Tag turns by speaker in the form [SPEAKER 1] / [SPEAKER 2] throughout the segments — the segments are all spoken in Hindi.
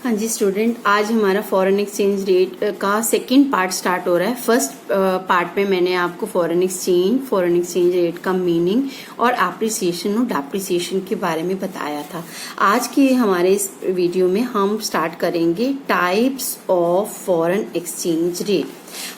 [SPEAKER 1] हाँ जी स्टूडेंट, आज हमारा फॉरेन एक्सचेंज रेट का सेकंड पार्ट स्टार्ट हो रहा है। फर्स्ट पार्ट में मैंने आपको फॉरेन एक्सचेंज रेट का मीनिंग और एप्रिसिएशन और डेप्रिसिएशन के बारे में बताया था। आज के हमारे इस वीडियो में हम स्टार्ट करेंगे types of foreign exchange rate.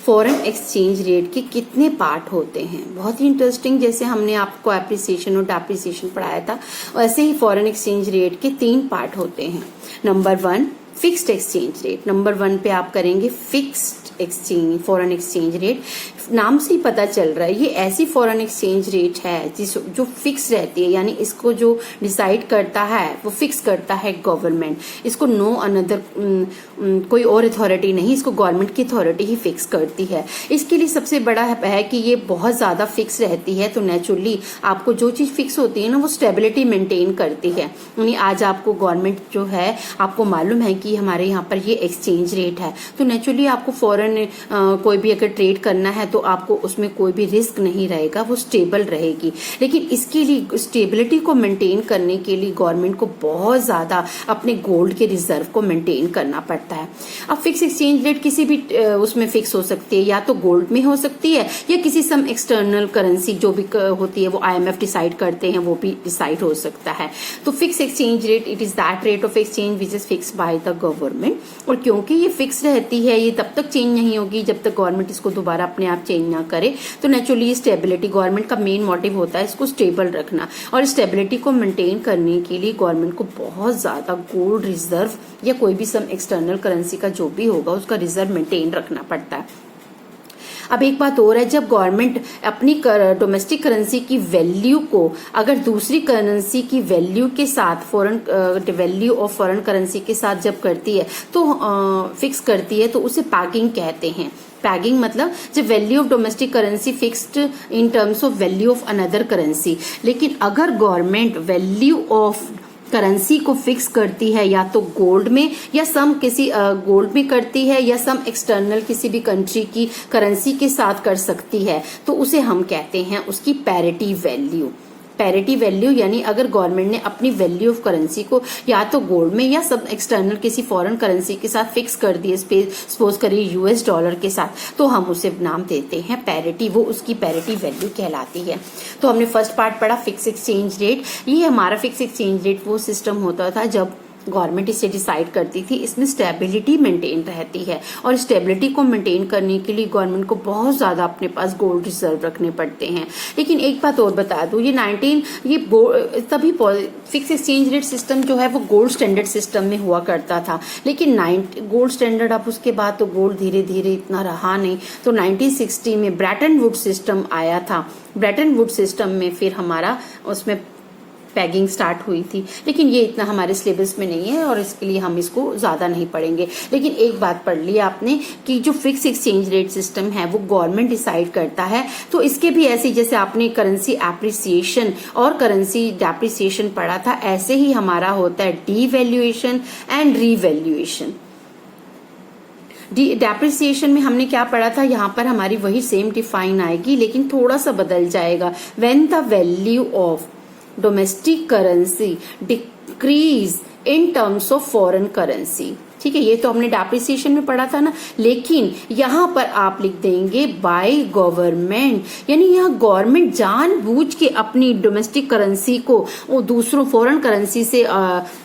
[SPEAKER 1] Foreign exchange rate के कितने पार्ट होते हैं, बहुत ही इंटरेस्टिंग। जैसे हमने आपको एप्रिसिएशन और डेप्रिसिएशन पढ़ाया था, वैसे ही फॉरेन एक्सचेंज रेट के 3 पार्ट होते हैं। Number 1 fixed exchange rate. Number 1 पे आप करेंगे fixed exchange foreign exchange rate. नाम से ही पता चल रहा है ये ऐसी फॉरेन एक्सचेंज रेट है जो फिक्स रहती है, यानी इसको जो डिसाइड करता है वो फिक्स करता है गवर्नमेंट। इसको नो अनदर कोई और अथॉरिटी नहीं, इसको गवर्नमेंट की अथॉरिटी ही फिक्स करती है। इसके लिए सबसे बड़ा है कि ये बहुत ज्यादा फिक्स रहती है, तो नेचुरली आपको जो चीज फिक्स होती है ना वो स्टेबिलिटी मेंटेन करती है। यानी आज आपको गवर्नमेंट जो है, आपको मालूम है कि हमारे यहाँ पर ये एक्सचेंज रेट है, तो नेचुरली आपको फॉरेन कोई भी अगर ट्रेड करना है तो आपको उसमें कोई भी रिस्क नहीं रहेगा, वो स्टेबल रहेगी। लेकिन इसके लिए स्टेबिलिटी को मेंटेन करने के लिए गवर्नमेंट को बहुत ज्यादा अपने गोल्ड के रिजर्व को मेंटेन करना पड़ता है। अब फिक्स एक्सचेंज रेट किसी भी उसमें फिक्स हो सकती है, या तो गोल्ड में हो सकती है या किसी सम एक्सटर्नल करेंसी जो भी होती है वो IMF डिसाइड करते हैं, वो भी डिसाइड हो सकता है। तो fix exchange rate it is that rate of exchange which is fix by the government. और क्योंकि ये फिक्स रहती है, ये तब तक चेंज नहीं होगी जब तक गवर्नमेंट इसको दोबारा अपने आप चेंज ना करे। तो नेचुरली स्टेबिलिटी, गवर्नमेंट का मेन मोटिव होता है इसको स्टेबल रखना, और स्टेबिलिटी को मेंटेन करने के लिए गवर्नमेंट को बहुत ज्यादा गोल्ड रिजर्व या कोई भी सम एक्सटर्नल करेंसी का जो भी होगा उसका रिजर्व मेंटेन रखना पड़ता है। अब एक बात और है, जब गवर्नमेंट अपनी डोमेस्टिक करेंसी की वैल्यू को अगर दूसरी करेंसी की वैल्यू के साथ वैल्यू ऑफ फॉरेन करेंसी के साथ जब करती है तो फिक्स करती है, तो उसे पैगिंग कहते हैं। पैगिंग मतलब जब value of domestic currency fixed in terms of value of another currency. लेकिन अगर गवर्नमेंट वैल्यू ऑफ करेंसी को फिक्स करती है या तो गोल्ड में या सम किसी गोल्ड में करती है या सम एक्सटर्नल किसी भी कंट्री की करेंसी के साथ कर सकती है, तो उसे हम कहते हैं उसकी पैरिटी वैल्यू। पैरिटी वैल्यू यानी अगर गवर्नमेंट ने अपनी वैल्यू ऑफ करेंसी को या तो गोल्ड में या सब एक्सटर्नल किसी फॉरेन करेंसी के साथ फिक्स कर दिए, सपोज करिए US डॉलर के साथ, तो हम उसे नाम देते हैं पैरिटी, वो उसकी पैरिटी वैल्यू कहलाती है। तो हमने फर्स्ट पार्ट पढ़ा फिक्स एक्सचेंज रेट। ये हमारा फिक्स एक्सचेंज रेट वो सिस्टम होता था जब गवर्नमेंट इसे डिसाइड करती थी, इसमें स्टेबिलिटी मेंटेन रहती है, और स्टेबिलिटी को मेंटेन करने के लिए गवर्नमेंट को बहुत ज्यादा अपने पास गोल्ड रिजर्व रखने पड़ते हैं। लेकिन एक बात और बता दूं, ये तभी फिक्स एक्सचेंज रेट सिस्टम जो है वो गोल्ड स्टैंडर्ड सिस्टम में हुआ करता था। लेकिन गोल्ड स्टैंडर्ड अब उसके बाद तो गोल्ड धीरे धीरे इतना रहा नहीं, तो 1960 में ब्रेटन वुड सिस्टम आया था। ब्रेटन वुड सिस्टम में फिर हमारा उसमें पैगिंग स्टार्ट हुई थी, लेकिन ये इतना हमारे सिलेबस में नहीं है और इसके लिए हम इसको ज्यादा नहीं पढ़ेंगे। लेकिन एक बात पढ़ ली आपने कि जो फिक्स एक्सचेंज रेट सिस्टम है वो गवर्नमेंट डिसाइड करता है, तो इसके भी ऐसे जैसे आपने करेंसी एप्रिसिएशन और करेंसी डेप्रिसिएशन पढ़ा था, ऐसे ही हमारा होता है डीवैल्यूएशन एंड रीवैल्यूएशन। डेप्रिसिएशन में हमने क्या पढ़ा था, यहाँ पर हमारी वही सेम डिफाइन आएगी लेकिन थोड़ा सा बदल जाएगा। When the value of domestic currency decrease in terms of foreign currency. ठीक है, ये तो हमने डेप्रिसिएशन में पढ़ा था ना। लेकिन यहाँ पर आप लिख देंगे बाय गवर्नमेंट, यानी यहाँ गवर्नमेंट जानबूझ के अपनी डोमेस्टिक करेंसी को वो दूसरों फॉरेन करेंसी से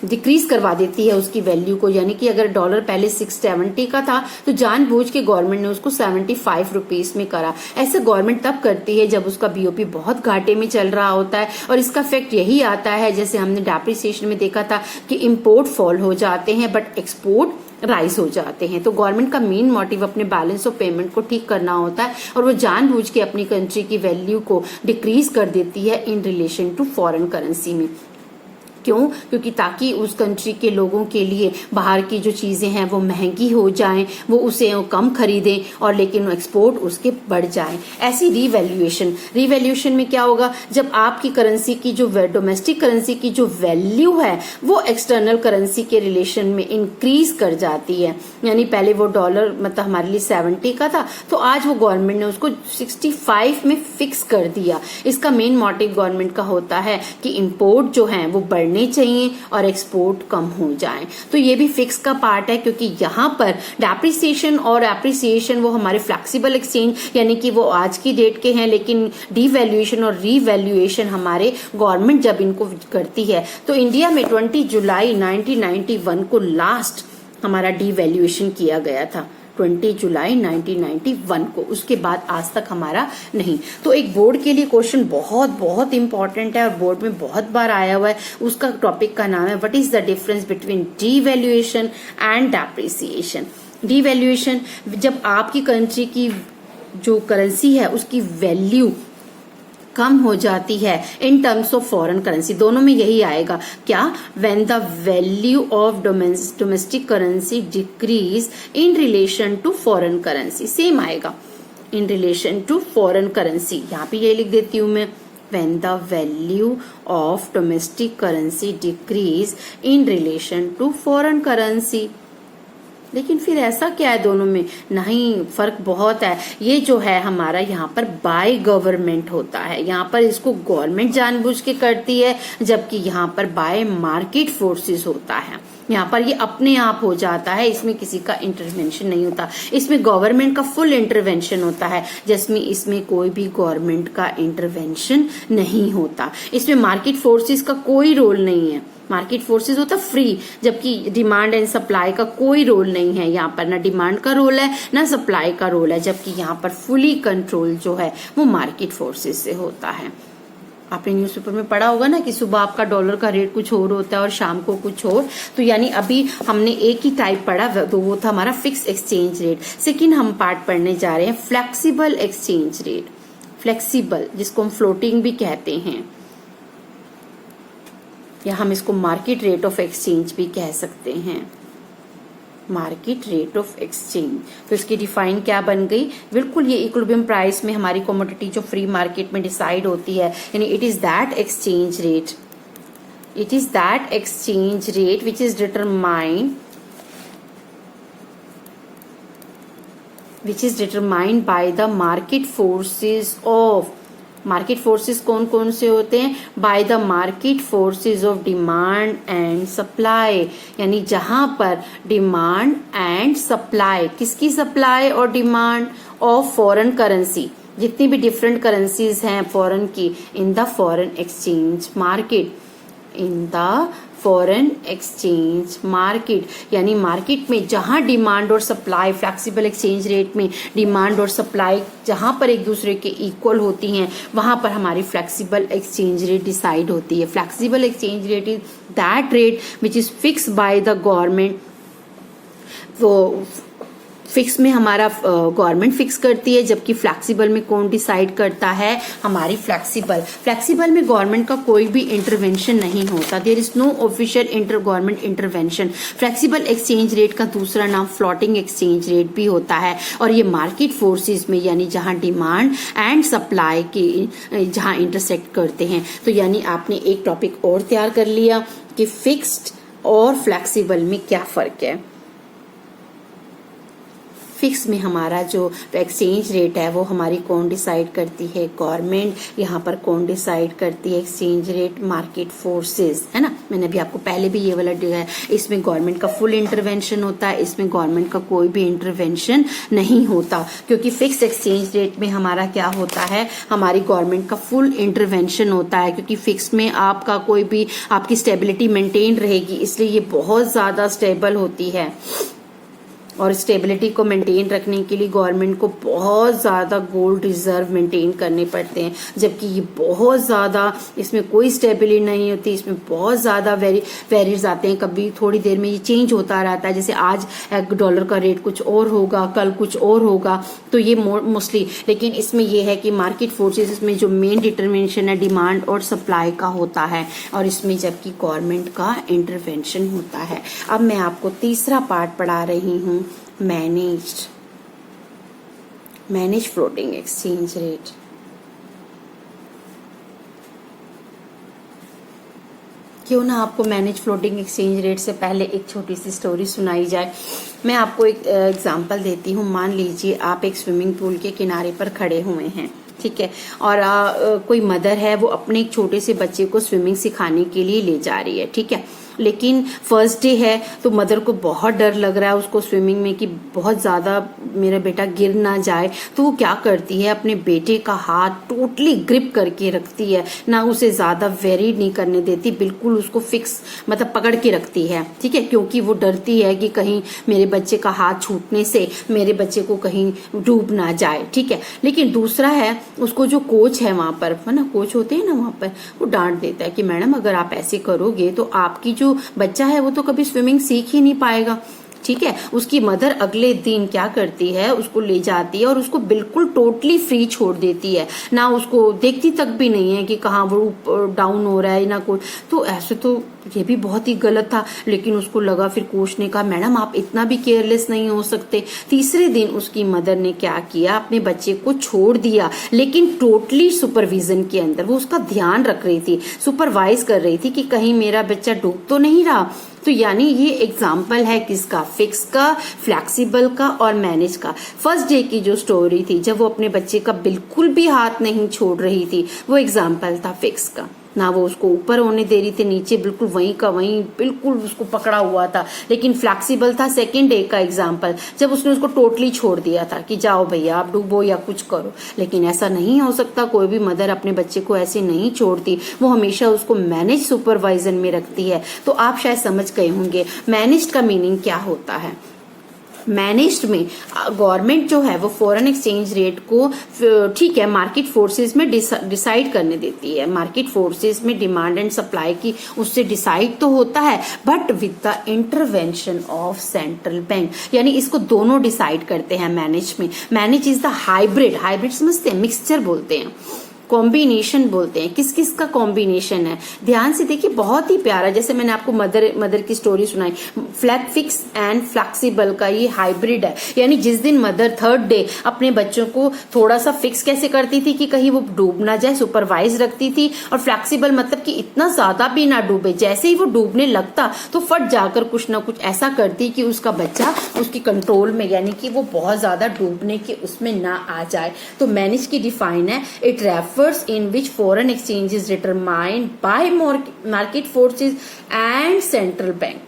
[SPEAKER 1] डिक्रीज करवा देती है उसकी वैल्यू को। यानी कि अगर डॉलर पहले 670 का था तो जानबूझ के गवर्नमेंट ने उसको 75 रुपीज में करा। ऐसे गवर्नमेंट तब करती है जब उसका BOP बहुत घाटे में चल रहा होता है, और इसका इफेक्ट यही आता है जैसे हमने डेप्रिसिएशन में देखा था कि इम्पोर्ट फॉल हो जाते हैं बट एक्सपोर्ट राइज हो जाते हैं। तो गवर्नमेंट का मेन मोटिव अपने बैलेंस ऑफ पेमेंट को ठीक करना होता है, और वो जानबूझ के अपनी कंट्री की वैल्यू को डिक्रीज कर देती है in relation to foreign currency में। क्यों? क्योंकि ताकि उस कंट्री के लोगों के लिए बाहर की जो चीजें हैं वो महंगी हो जाएं, वो उसे कम खरीदें, और लेकिन एक्सपोर्ट उसके बढ़ जाएं। ऐसी रीवैल्यूएशन में क्या होगा, जब आपकी करेंसी की जो डोमेस्टिक करेंसी की जो वैल्यू है वो एक्सटर्नल करेंसी के रिलेशन में इंक्रीज कर जाती है। यानी पहले वो डॉलर मतलब हमारे लिए 70 का था, तो आज वो गवर्नमेंट ने उसको 65 में फिक्स कर दिया। इसका मेन मोटिव गवर्नमेंट का होता है कि इम्पोर्ट जो है वो बढ़ने बढ़ने चाहिए और एक्सपोर्ट कम हो जाए। तो ये भी फिक्स का पार्ट है, क्योंकि यहाँ पर डेप्रिसिएशन और एप्रिसिएशन वो हमारे फ्लेक्सिबल एक्सचेंज यानी कि वो आज की डेट के हैं, लेकिन डिवैल्यूएशन और रीवैल्यूएशन हमारे गवर्नमेंट जब इनको करती है। तो इंडिया में 20 जुलाई 1991 को लास्ट हमारा डिवैल्यूएशन किया गया था, 20 जुलाई 1991 को। उसके बाद आज तक हमारा नहीं। तो एक बोर्ड के लिए क्वेश्चन बहुत बहुत इंपॉर्टेंट है और बोर्ड में बहुत बार आया हुआ है। उसका टॉपिक का नाम है what is the difference between devaluation and depreciation. Devaluation, जब आपकी कंट्री की जो करेंसी है उसकी वैल्यू कम हो जाती है in terms of foreign currency, दोनों में यही आएगा क्या, when the value of domestic currency decrease in relation to foreign currency, same आएगा in relation to foreign currency. यहाँ पे ये लिख देती हूं मैं, when the value of domestic currency decrease in relation to foreign currency. लेकिन फिर ऐसा क्या है दोनों में, नहीं फर्क बहुत है। ये जो है हमारा यहाँ पर बाय गवर्नमेंट होता है, यहाँ पर इसको गवर्नमेंट जानबूझ के करती है, जबकि यहाँ पर बाय मार्केट फोर्सेस होता है। यहाँ पर ये अपने आप हो जाता है, इसमें किसी का इंटरवेंशन नहीं होता। इसमें गवर्नमेंट का फुल इंटरवेंशन होता है, जिसमें इसमें कोई भी गवर्नमेंट का इंटरवेंशन नहीं होता। इसमें मार्केट फोर्सेस का कोई रोल नहीं है, मार्केट फोर्सेस होता फ्री, जबकि डिमांड एंड सप्लाई का कोई रोल नहीं है। यहाँ पर ना डिमांड का रोल है ना सप्लाई का रोल है, जबकि यहाँ पर फुली कंट्रोल जो है वो मार्केट फोर्सेस से होता है। आपने न्यूज़पेपर में पढ़ा होगा ना कि सुबह आपका डॉलर का रेट कुछ और होता है और शाम को कुछ और। तो यानी अभी हमने एक ही टाइप पढ़ा, तो वो था हमारा फिक्स एक्सचेंज रेट। सेकंड हम पार्ट पढ़ने जा रहे हैं फ्लेक्सिबल एक्सचेंज रेट। फ्लेक्सिबल, जिसको हम फ्लोटिंग भी कहते हैं, या हम इसको मार्केट रेट ऑफ एक्सचेंज भी कह सकते हैं, मार्केट रेट ऑफ एक्सचेंज। तो इसकी डिफाइन क्या बन गई, बिल्कुल ये इक्विलिब्रियम प्राइस में हमारी कमोडिटी जो फ्री मार्केट में डिसाइड होती है, यानी it is that exchange rate, it is that exchange rate which is determined by the market forces of, market forces कौन कौन से होते हैं, by the market forces of demand and supply. यानी जहां पर डिमांड एंड सप्लाई, किसकी सप्लाई और डिमांड, ऑफ फॉरेन करेंसी, जितनी भी डिफरेंट करेंसीज हैं फॉरेन की, in the foreign exchange market, in the foreign exchange market. यानी मार्केट में जहां डिमांड और सप्लाई, फ्लेक्सिबल एक्सचेंज रेट में डिमांड और सप्लाई जहां पर एक दूसरे के इक्वल होती हैं, वहां पर हमारी फ्लेक्सिबल एक्सचेंज रेट डिसाइड होती है। Flexible exchange rate is that rate which is fix by the government. वो फिक्स में हमारा गवर्नमेंट फिक्स करती है, जबकि फ्लेक्सिबल में कौन डिसाइड करता है, हमारी फ्लेक्सिबल में गवर्नमेंट का कोई भी इंटरवेंशन नहीं होता। There is no official government intervention. Flexible exchange rate का दूसरा नाम फ्लोटिंग एक्सचेंज रेट भी होता है, और ये मार्केट फोर्सेस में, यानी जहां डिमांड एंड सप्लाई के जहां इंटरसेक्ट करते हैं। तो यानी आपने एक टॉपिक और तैयार कर लिया कि फिक्स्ड और फ्लेक्सिबल में क्या फर्क है। फिक्स में हमारा जो एक्सचेंज रेट है वो हमारी कौन डिसाइड करती है, गवर्नमेंट। यहाँ पर कौन डिसाइड करती है एक्सचेंज रेट, मार्केट फोर्सेस, है ना। मैंने अभी आपको पहले भी ये वाला दिया है, इसमें गवर्नमेंट का फुल इंटरवेंशन होता है, इसमें गवर्नमेंट का कोई भी इंटरवेंशन नहीं होता, क्योंकि फिक्स एक्सचेंज रेट में हमारा क्या होता है, हमारी गवर्नमेंट का फुल इंटरवेंशन होता है, क्योंकि फिक्स में आपका कोई भी, आपकी स्टेबिलिटी मेंटेन रहेगी, इसलिए ये बहुत ज्यादा स्टेबल होती है। और स्टेबिलिटी को मेंटेन रखने के लिए गवर्नमेंट को बहुत ज़्यादा गोल्ड रिजर्व मेंटेन करने पड़ते हैं, जबकि ये बहुत ज़्यादा, इसमें कोई स्टेबिलिटी नहीं होती, इसमें बहुत ज़्यादा वेरीज आते हैं, कभी थोड़ी देर में ये चेंज होता रहता है। जैसे आज डॉलर का रेट कुछ और होगा, कल कुछ और होगा, तो ये मोस्टली। लेकिन इसमें ये है कि मार्केट फोर्सेस, इसमें जो मेन डिटरमिनेशन है डिमांड और सप्लाई का होता है, और इसमें जबकि गवर्नमेंट का इंटरवेंशन होता है। अब मैं आपको तीसरा पार्ट पढ़ा रही हूँ, मैनेज फ्लोटिंग एक्सचेंज रेट। क्यों ना आपको मैनेज फ्लोटिंग एक्सचेंज रेट से पहले एक छोटी सी स्टोरी सुनाई जाए। मैं आपको एक एग्जांपल देती हूँ। मान लीजिए आप एक स्विमिंग पूल के किनारे पर खड़े हुए हैं, ठीक है। और कोई मदर है वो अपने एक छोटे से बच्चे को स्विमिंग सिखाने के लिए ले जा रही है, ठीक है। लेकिन फर्स्ट डे है तो मदर को बहुत डर लग रहा है उसको स्विमिंग में कि बहुत ज्यादा मेरा बेटा गिर ना जाए। तो वो क्या करती है, अपने बेटे का हाथ टोटली ग्रिप करके रखती है, ना उसे ज्यादा वेरी नहीं करने देती, बिल्कुल उसको फिक्स मतलब पकड़ के रखती है, ठीक है। क्योंकि वो डरती है कि कहीं मेरे बच्चे का हाथ छूटने से मेरे बच्चे को कहीं डूब ना जाए, ठीक है। लेकिन दूसरा है, उसको जो कोच है वहां पर, है ना, कोच होते हैं ना वहां पर, वो डांट देता है कि मैडम अगर आप ऐसे करोगे तो आपकी जो बच्चा है वो तो कभी स्विमिंग सीख ही नहीं पाएगा, ठीक है। उसकी मदर अगले दिन क्या करती है, उसको ले जाती है और उसको बिल्कुल टोटली फ्री छोड़ देती है, ना उसको देखती तक भी नहीं है कि कहाँ वो डाउन हो रहा है ना कुछ। तो ऐसे तो ये भी बहुत ही गलत था। लेकिन उसको लगा, फिर कोच ने कहा मैडम आप इतना भी केयरलेस नहीं हो सकते। तीसरे दिन उसकी मदर ने क्या किया, अपने बच्चे को छोड़ दिया, लेकिन टोटली सुपरविजन के अंदर। वो उसका ध्यान रख रही थी, सुपरवाइज कर रही थी कि कहीं मेरा बच्चा डूब तो नहीं रहा। तो यानी ये एग्जाम्पल है किसका, फिक्स का, फ्लेक्सिबल का और मैनेज का। फर्स्ट डे की जो स्टोरी थी, जब वो अपने बच्चे का बिल्कुल भी हाथ नहीं छोड़ रही थी, वो एग्जाम्पल था फिक्स का। ना वो उसको ऊपर होने दे रही थी, नीचे बिल्कुल वहीं का वहीं बिल्कुल उसको पकड़ा हुआ था। लेकिन फ्लेक्सिबल था सेकेंड डे का एग्जाम्पल, जब उसने उसको टोटली छोड़ दिया था कि जाओ भैया आप डूबो या कुछ करो। लेकिन ऐसा नहीं हो सकता, कोई भी मदर अपने बच्चे को ऐसे नहीं छोड़ती, वो हमेशा उसको मैनेज सुपरवाइजन में रखती है। तो आप शायद समझ गए होंगे मैनेज्ड का मीनिंग क्या होता है। मैनेज्ड में गवर्नमेंट जो है वो फॉरेन एक्सचेंज रेट को, ठीक है, मार्केट फोर्सेस में डिसाइड करने देती है। मार्केट फोर्सेस में डिमांड एंड सप्लाई की उससे डिसाइड तो होता है, but with the intervention of central bank, यानी इसको दोनों डिसाइड करते हैं मैनेज में। Manage is the hybrid, hybrid समझते हैं, मिक्सचर बोलते हैं, कॉम्बिनेशन बोलते हैं। किस किस का कॉम्बिनेशन है, ध्यान से देखिए, बहुत ही प्यारा। जैसे मैंने आपको मदर की स्टोरी सुनाई, फिक्स एंड फ्लेक्सिबल का ये हाइब्रिड है। यानी जिस दिन मदर थर्ड डे अपने बच्चों को थोड़ा सा फिक्स कैसे करती थी कि कहीं वो डूब ना जाए, सुपरवाइज रखती थी, और फ्लेक्सिबल मतलब कि इतना ज्यादा भी ना डूबे, जैसे ही वो डूबने लगता तो फट जाकर कुछ ना कुछ ऐसा करती कि उसका बच्चा उसकी कंट्रोल में, यानी कि वो बहुत ज्यादा डूबने के उसमें ना आ जाए। तो मैनेज की डिफाइन है, it refers in which foreign exchange is determined by market forces and central bank।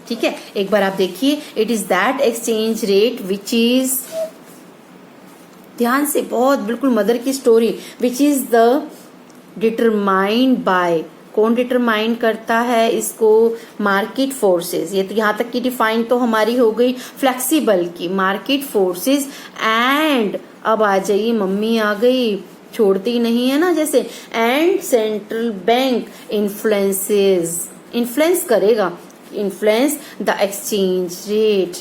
[SPEAKER 1] ठीक है, एक बार आप देखिए, it is that exchange rate which is, ध्यान से, बहुत बिल्कुल मदर की story, which is the determined by, कौन डिटरमाइन करता है इसको, मार्केट फोर्सेस। ये तो यहाँ तक की डिफाइन तो हमारी हो गई फ्लेक्सिबल की, मार्केट फोर्सेस एंड, अब आ जाइए, मम्मी आ गई, छोड़ती नहीं है ना जैसे, and central bank influences, influence करेगा, इन्फ्लुएंस द एक्सचेंज रेट।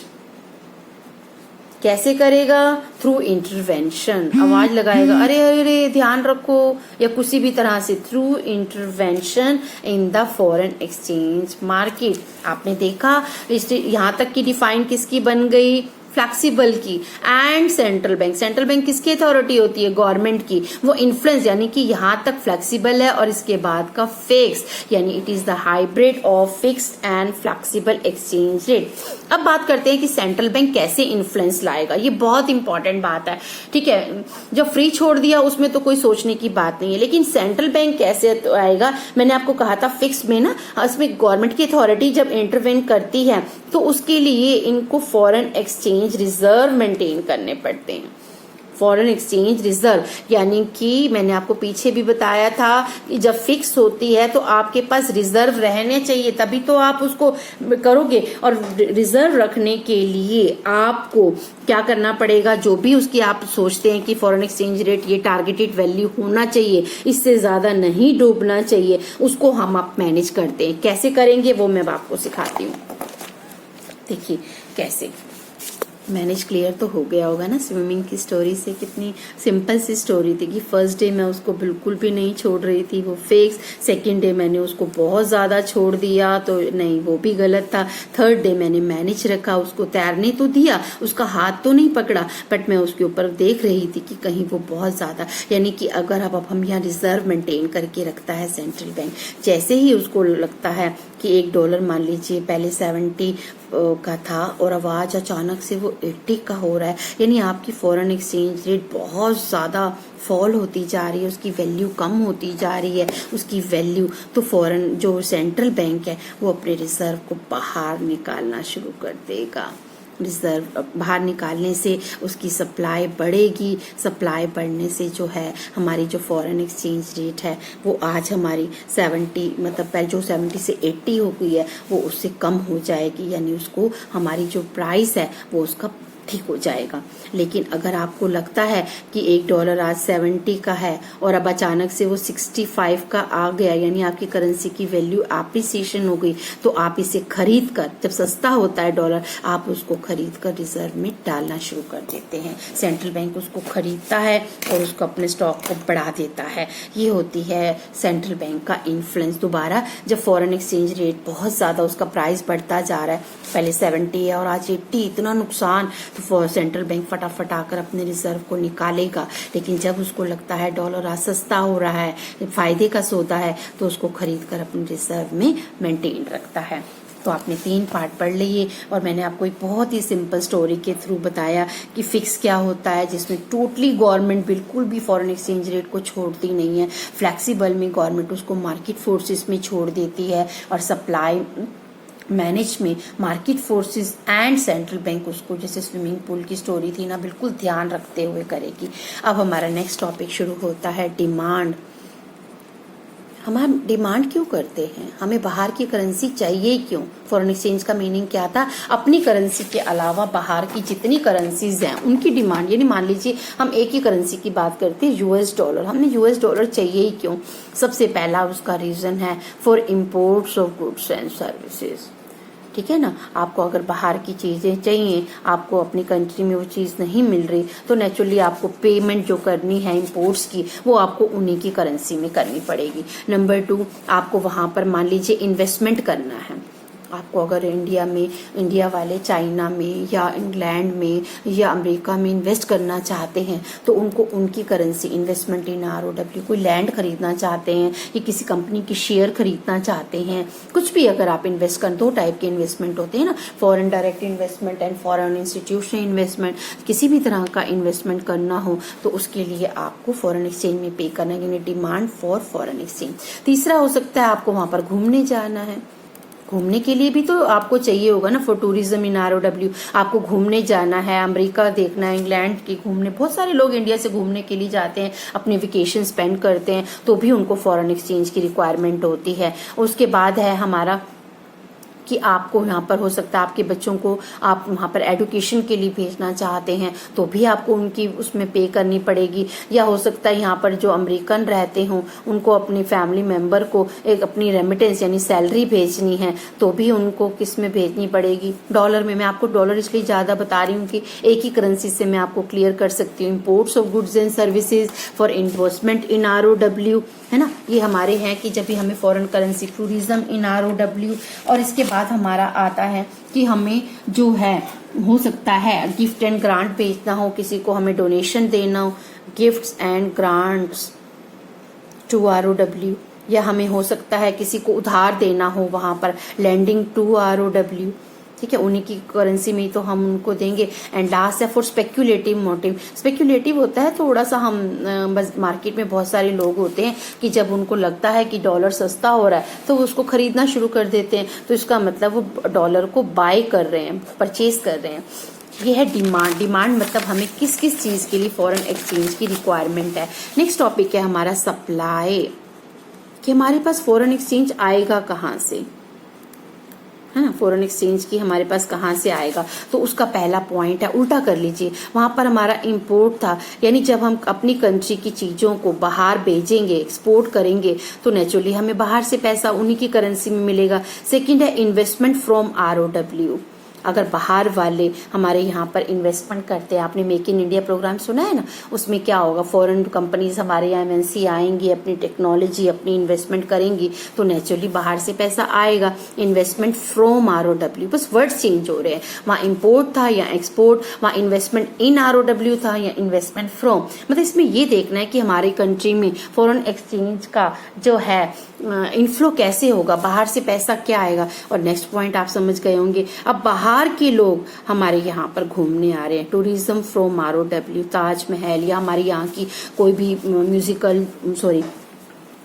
[SPEAKER 1] कैसे करेगा, थ्रू इंटरवेंशन, आवाज लगाएगा, अरे अरे अरे ध्यान रखो, या किसी भी तरह से, through intervention in the foreign exchange market. आपने देखा यहाँ तक की डिफाइन किसकी बन गई, फ्लेक्सिबल की, and central bank. Central bank किसकी अथॉरिटी होती है, गवर्नमेंट की। वो इन्फ्लुएंस, यानी कि यहाँ तक फ्लेक्सिबल है और इसके बाद का फिक्स, यानी it is the hybrid of fixed and flexible exchange rate. अब बात करते हैं कि सेंट्रल बैंक कैसे इन्फ्लुएंस लाएगा, ये बहुत इंपॉर्टेंट बात है, ठीक है। जब फ्री छोड़ दिया उसमें तो कोई सोचने की बात नहीं है, लेकिन सेंट्रल बैंक कैसे तो आएगा, मैंने आपको कहा था फिक्स में ना, इसमें गवर्नमेंट की अथॉरिटी जब इंटरवेन करती है तो उसके लिए इनको फॉरेन एक्सचेंज रिजर्व मेंटेन करने पड़ते हैं। फॉरेन एक्सचेंज रिजर्व, यानी कि मैंने आपको पीछे भी बताया था कि जब फिक्स होती है तो आपके पास रिजर्व रहने चाहिए, तभी तो आप उसको करोगे। और रिजर्व रखने के लिए आपको क्या करना पड़ेगा, जो भी उसकी आप सोचते हैं कि फॉरेन एक्सचेंज रेट ये टारगेटेड वैल्यू होना चाहिए, इससे ज्यादा नहीं डूबना चाहिए, उसको हम आप मैनेज करते हैं। कैसे करेंगे वो मैं आपको सिखाती हूँ। देखिए कैसे मैनेज, क्लियर तो हो गया होगा ना स्विमिंग की स्टोरी से। कितनी सिंपल सी स्टोरी थी कि फर्स्ट डे मैं उसको बिल्कुल भी नहीं छोड़ रही थी, वो फिक्स। सेकंड डे मैंने उसको बहुत ज्यादा छोड़ दिया, तो नहीं, वो भी गलत था। थर्ड डे मैंने मैनेज रखा, उसको तैरने तो दिया, उसका हाथ तो नहीं पकड़ा, बट मैं उसके ऊपर देख रही थी कि कहीं वो बहुत ज्यादा, यानी कि अगर अब हम यहाँ रिजर्व मेंटेन करके रखता है सेंट्रल बैंक, जैसे ही उसको लगता है कि $1 मान लीजिए पहले 70 का था और आवाज अचानक से वो 80 का हो रहा है, यानी आपकी फॉरेन एक्सचेंज रेट बहुत ज़्यादा फॉल होती जा रही है, उसकी वैल्यू कम होती जा रही है, उसकी वैल्यू। तो फॉरेन जो सेंट्रल बैंक है वो अपने रिजर्व को बाहर निकालना शुरू कर देगा। रिजर्व बाहर निकालने से उसकी सप्लाई बढ़ेगी, सप्लाई बढ़ने से जो है हमारी जो फॉरेन एक्सचेंज रेट है वो आज हमारी 70 मतलब पहले जो 70 से 80 हो गई है वो उससे कम हो जाएगी, यानी उसको हमारी जो प्राइस है वो उसका ठीक हो जाएगा। लेकिन अगर आपको लगता है कि $1 आज 70 का है और अब अचानक से वो 65 का आ गया, यानी आपकी करेंसी की वैल्यू एप्रिसिएशन हो गई, तो आप इसे खरीद कर, जब सस्ता होता है डॉलर, आप उसको खरीद कर रिजर्व में डालना शुरू कर देते हैं। सेंट्रल बैंक उसको खरीदता है और उसको अपने स्टॉक को बढ़ा देता है। ये होती है सेंट्रल बैंक का इन्फ्लुएंस। दोबारा जब फॉरेन एक्सचेंज रेट बहुत ज्यादा उसका प्राइस बढ़ता जा रहा है, पहले 70 है और आज 80, इतना नुकसान, तो सेंट्रल बैंक फटाफट आकर अपने रिजर्व को निकालेगा। लेकिन जब उसको लगता है डॉलर आज सस्ता हो रहा है, फायदे का सौदा है, तो उसको खरीद कर अपने रिजर्व में मेंटेन रखता है। तो आपने 3 पार्ट पढ़ लिए और मैंने आपको एक बहुत ही सिंपल स्टोरी के थ्रू बताया कि फिक्स क्या होता है, जिसमें टोटली गवर्नमेंट बिल्कुल भी फॉरेन एक्सचेंज रेट को छोड़ती नहीं है। फ्लेक्सिबल में गवर्नमेंट उसको मार्केट फोर्सेस में छोड़ देती है और सप्लाई मैनेज में market forces and central bank उसको, जैसे स्विमिंग पूल की स्टोरी थी ना, बिल्कुल ध्यान रखते हुए करेगी। अब हमारा नेक्स्ट टॉपिक शुरू होता है डिमांड। हम डिमांड क्यों करते हैं, हमें बाहर की करेंसी चाहिए क्यों? फॉरेन एक्सचेंज का मीनिंग क्या था? अपनी करेंसी के अलावा बाहर की जितनी करेंसीज हैं उनकी डिमांड। यानी मान लीजिए हम एक ही करेंसी की बात करते हैं, US डॉलर, हमें US डॉलर चाहिए ही क्यों? सबसे पहला उसका रीजन है for imports of goods and services. ठीक है ना, आपको अगर बाहर की चीजें चाहिए, आपको अपनी कंट्री में वो चीज नहीं मिल रही, तो नेचुरली आपको पेमेंट जो करनी है इम्पोर्ट्स की, वो आपको उन्हीं की करेंसी में करनी पड़ेगी। नंबर 2, आपको वहां पर मान लीजिए इन्वेस्टमेंट करना है। आपको अगर इंडिया वाले चाइना में या इंग्लैंड में या अमेरिका में इन्वेस्ट करना चाहते हैं, तो उनको उनकी करेंसी, इन्वेस्टमेंट इन ROW, कोई लैंड खरीदना चाहते हैं या किसी कंपनी की शेयर खरीदना चाहते हैं, कुछ भी अगर आप इन्वेस्ट कर, 2 टाइप के इन्वेस्टमेंट होते हैं ना, foreign direct investment and foreign institutional investment. किसी भी तरह का इन्वेस्टमेंट करना हो तो उसके लिए आपको फॉरेन एक्सचेंज में पे करना है, यानी डिमांड फॉर फॉरेन एक्सचेंज। तीसरा हो सकता है आपको वहां पर घूमने जाना है, घूमने के लिए भी तो आपको चाहिए होगा ना, फॉर टूरिज्म इन ROW। आपको घूमने जाना है, अमेरिका देखना है, इंग्लैंड की घूमने, बहुत सारे लोग इंडिया से घूमने के लिए जाते हैं, अपने वेकेशन स्पेंड करते हैं, तो भी उनको फॉरेन एक्सचेंज की रिक्वायरमेंट होती है। उसके बाद है हमारा कि आपको यहाँ पर हो सकता है आपके बच्चों को आप वहाँ पर एडुकेशन के लिए भेजना चाहते हैं, तो भी आपको उनकी उसमें पे करनी पड़ेगी। या हो सकता है यहाँ पर जो अमेरिकन रहते हों उनको अपनी फैमिली मेंबर को एक अपनी रेमिटेंस यानी सैलरी भेजनी है, तो भी उनको किस में भेजनी पड़ेगी? डॉलर में। मैं आपको डॉलर इसलिए ज़्यादा बता रही हूँ कि एक ही करेंसी से मैं आपको क्लियर कर सकती हूँ। Imports of goods and services for investment in ROW, है ना, ये हमारे हैं कि जब भी हमें foreign currency, tourism in ROW। और इसके बाद हमारा आता है कि हमें जो है हो सकता है गिफ्ट एंड ग्रांट भेजना हो, किसी को हमें डोनेशन देना हो, gifts and grants to ROW। या हमें हो सकता है किसी को उधार देना हो, वहां पर लैंडिंग टू ROW। ठीक है, उन्हीं की करेंसी में तो हम उनको देंगे। एंड लास्ट है फॉर स्पेक्यूलेटिव मोटिव। स्पेक्यूलेटिव होता है थोड़ा सा, हम बस मार्केट में बहुत सारे लोग होते हैं कि जब उनको लगता है कि डॉलर सस्ता हो रहा है तो वो उसको खरीदना शुरू कर देते हैं, तो इसका मतलब वो डॉलर को बाय कर रहे हैं, परचेज कर रहे हैं। ये है डिमांड। डिमांड मतलब हमें किस किस चीज के लिए फॉरेन एक्सचेंज की रिक्वायरमेंट है। नेक्स्ट टॉपिक है हमारा सप्लाई, कि हमारे पास फॉरेन एक्सचेंज आएगा कहाँ से, है ना, फॉरेन एक्सचेंज की हमारे पास कहाँ से आएगा? तो उसका पहला पॉइंट है, उल्टा कर लीजिए, वहां पर हमारा इंपोर्ट था, यानी जब हम अपनी कंट्री की चीजों को बाहर भेजेंगे, एक्सपोर्ट करेंगे, तो नेचुरली हमें बाहर से पैसा उन्हीं की करेंसी में मिलेगा। सेकंड है इन्वेस्टमेंट फ्रॉम ROW। अगर बाहर वाले हमारे यहाँ पर इन्वेस्टमेंट करते हैं, आपने मेक इन इंडिया प्रोग्राम सुना है ना, उसमें क्या होगा, फॉरेन कंपनीज हमारे यहाँ MNC आएंगी, अपनी टेक्नोलॉजी, अपनी इन्वेस्टमेंट करेंगी, तो नेचुरली बाहर से पैसा आएगा। इन्वेस्टमेंट फ्रॉम ROW, बस वर्ड चेंज हो रहे हैं, वहाँ इम्पोर्ट था या एक्सपोर्ट, वहाँ इन्वेस्टमेंट इन ROW था या इन्वेस्टमेंट फ्रॉम। मतलब इसमें ये देखना है कि हमारी कंट्री में फॉरेन एक्सचेंज का जो है इनफ्लो कैसे होगा, बाहर से पैसा क्या आएगा। और नेक्स्ट पॉइंट आप समझ गए होंगे, अब बाहर बाहर के लोग हमारे यहाँ पर घूमने आ रहे हैं। टूरिज्म फ्रॉम ROW, ताजमहल या हमारे यहाँ की कोई भी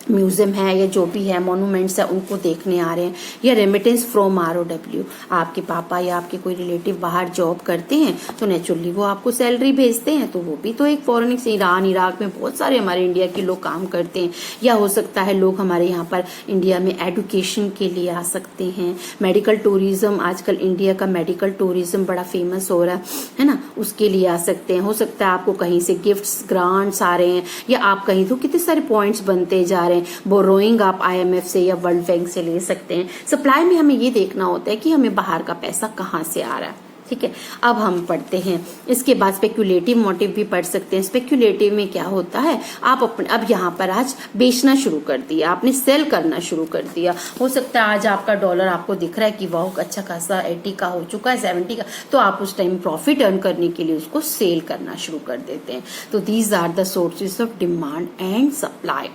[SPEAKER 1] म्यूजियम है या जो भी है मोनूमेंट्स है उनको देखने आ रहे हैं। या रेमिटेंस फ्रॉम ROW, आपके पापा या आपके कोई रिलेटिव बाहर जॉब करते हैं तो नेचुरली वो आपको सैलरी भेजते हैं, तो वो भी तो एक फॉरेन एक्सचेंज। ईरान इराक में बहुत सारे हमारे इंडिया के लोग काम करते हैं। या हो सकता है लोग हमारे यहाँ पर इंडिया में एडुकेशन के लिए आ सकते हैं। मेडिकल टूरिज्म, आजकल इंडिया का मेडिकल टूरिज्म बड़ा फेमस हो रहा है ना, उसके लिए आ सकते हैं। हो सकता है आपको कहीं से गिफ्ट्स ग्रांट्स आ रहे हैं, या आप कहीं तो कितने सारे पॉइंट्स बनते जा रहे हैं। बोरोइंग आप IMF से या वर्ल्ड बैंक से ले सकते हैं। सप्लाई में हमें ये देखना होता है कि हमें बाहर का पैसा कहाँ से आ रहा है। ठीक है, अब हम पढ़ते हैं इसके बाद स्पेक्यूलेटिव मोटिव भी पढ़ सकते हैं। स्पेक्यूलेटिव में क्या होता है, आप अपने अब यहाँ पर आज बेचना शुरू कर दिया, आपने सेल करना शुरू कर दिया। हो सकता है आज आपका डॉलर आपको दिख रहा है कि वाह अच्छा खासा 80 का हो चुका है, 70 का, तो आप उस टाइम प्रॉफिट अर्न करने के लिए उसको सेल करना शुरू कर देते हैं। तो these are the sources of demand and supply.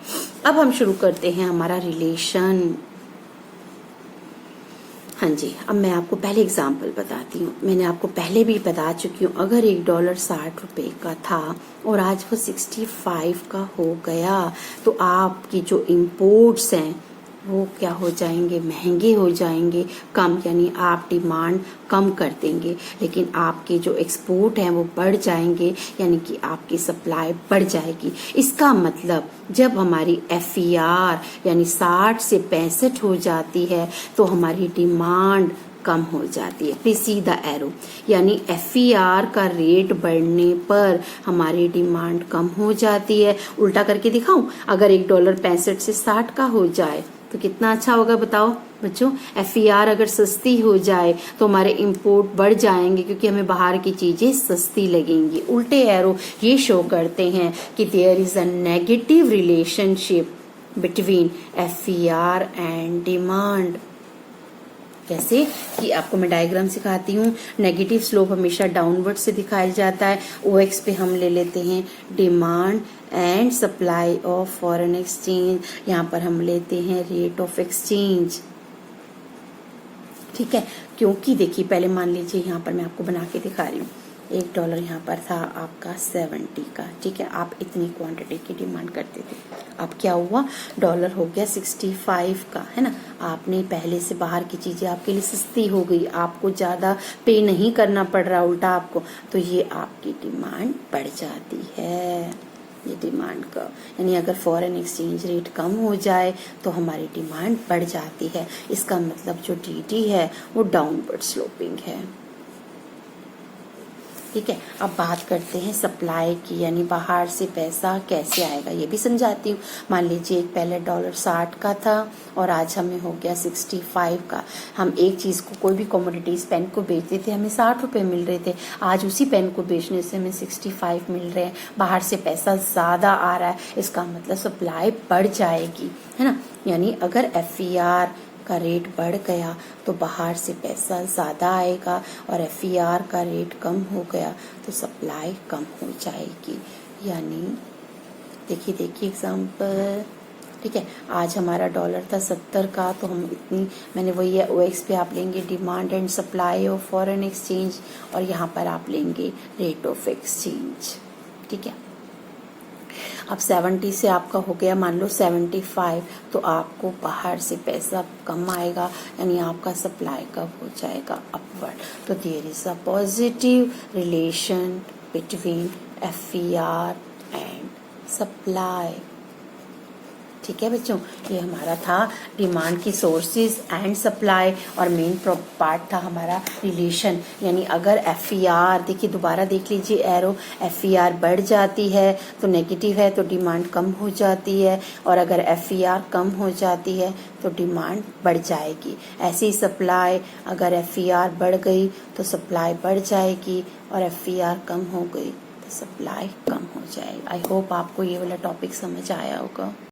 [SPEAKER 1] अब हम शुरू करते हैं हमारा रिलेशन। हाँ जी, अब मैं आपको पहले एग्जाम्पल बताती हूँ। मैंने आपको पहले भी बता चुकी हूँ, अगर $1 60 का था और आज वो 65 का हो गया तो आपकी जो इम्पोर्ट्स हैं वो क्या हो जाएंगे, महंगे हो जाएंगे, कम, यानी आप डिमांड कम कर देंगे। लेकिन आपके जो एक्सपोर्ट हैं वो बढ़ जाएंगे, यानी कि आपकी सप्लाई बढ़ जाएगी। इसका मतलब जब हमारी FER यानी 60 से 65 हो जाती है तो हमारी डिमांड कम हो जाती है। प्लीज सी द एरो, यानी FER का रेट बढ़ने पर हमारी डिमांड कम हो जाती है। उल्टा करके दिखाऊं, अगर $1 65 से 60 का हो जाए तो कितना अच्छा होगा बताओ बच्चों। FER अगर सस्ती हो जाए तो हमारे इंपोर्ट बढ़ जाएंगे, क्योंकि हमें बाहर की चीजें सस्ती लगेंगी। उल्टे एरो ये शो करते हैं कि there is a negative relationship between FER and demand. कैसे कि आपको मैं डायग्राम सिखाती हूँ। नेगेटिव स्लोप हमेशा डाउनवर्ड से दिखाया जाता है। OX पे हम ले लेते हैं demand and supply of foreign exchange, यहाँ पर हम लेते हैं रेट ऑफ एक्सचेंज। ठीक है, क्योंकि देखिए पहले मान लीजिए यहाँ पर मैं आपको बना के दिखा रही हूँ, $1 यहाँ पर था आपका 70 का। ठीक है, आप इतनी क्वांटिटी की डिमांड करते थे। अब क्या हुआ, डॉलर हो गया 65 का, है ना। आपने पहले से बाहर की चीजें आपके लिए सस्ती हो गई, आपको ज्यादा पे नहीं करना पड़ रहा उल्टा आपको, तो ये आपकी डिमांड बढ़ जाती है। ये डिमांड का यानी अगर फॉरेन एक्सचेंज रेट कम हो जाए तो हमारी डिमांड बढ़ जाती है। इसका मतलब जो DD है वो डाउनवर्ड स्लोपिंग है। ठीक है, अब बात करते हैं सप्लाई की, यानी बाहर से पैसा कैसे आएगा ये भी समझाती हूँ। मान लीजिए एक पहले $60 का था और आज हमें हो गया 65 का। हम एक चीज को, कोई भी कमोडिटीज, पेन को बेचते थे, हमें 60 रुपए मिल रहे थे। आज उसी पेन को बेचने से हमें 65 मिल रहे हैं। बाहर से पैसा ज्यादा आ रहा है, इसका मतलब सप्लाई बढ़ जाएगी, है ना। यानी अगर FER का रेट बढ़ गया तो बाहर से पैसा ज्यादा आएगा, और FER का रेट कम हो गया तो सप्लाई कम हो जाएगी। यानी देखिए एग्जाम्पल। ठीक है, आज हमारा डॉलर था 70 का, तो हम इतनी, मैंने वही है OX पे आप लेंगे demand and supply of foreign exchange, और यहाँ पर आप लेंगे रेट ऑफ एक्सचेंज। ठीक है, अब 70 से आपका हो गया मान लो 75, तो आपको बाहर से पैसा कम आएगा, यानी आपका सप्लाई कब हो जाएगा, अपवर्ड। तो there is a positive relation between FER and supply. ठीक है बच्चों, ये हमारा था डिमांड की सोर्सेज एंड सप्लाई, और मेन पार्ट था हमारा रिलेशन। यानी अगर FER, देखिए दोबारा देख लीजिए एरो, FER बढ़ जाती है तो नेगेटिव है तो डिमांड कम हो जाती है, और अगर FER कम हो जाती है तो डिमांड बढ़ जाएगी। ऐसी ही सप्लाई, अगर FER बढ़ गई तो सप्लाई बढ़ जाएगी, और FER कम हो गई तो सप्लाई कम हो जाएगी। आई होप आपको ये वाला टॉपिक समझ आया होगा।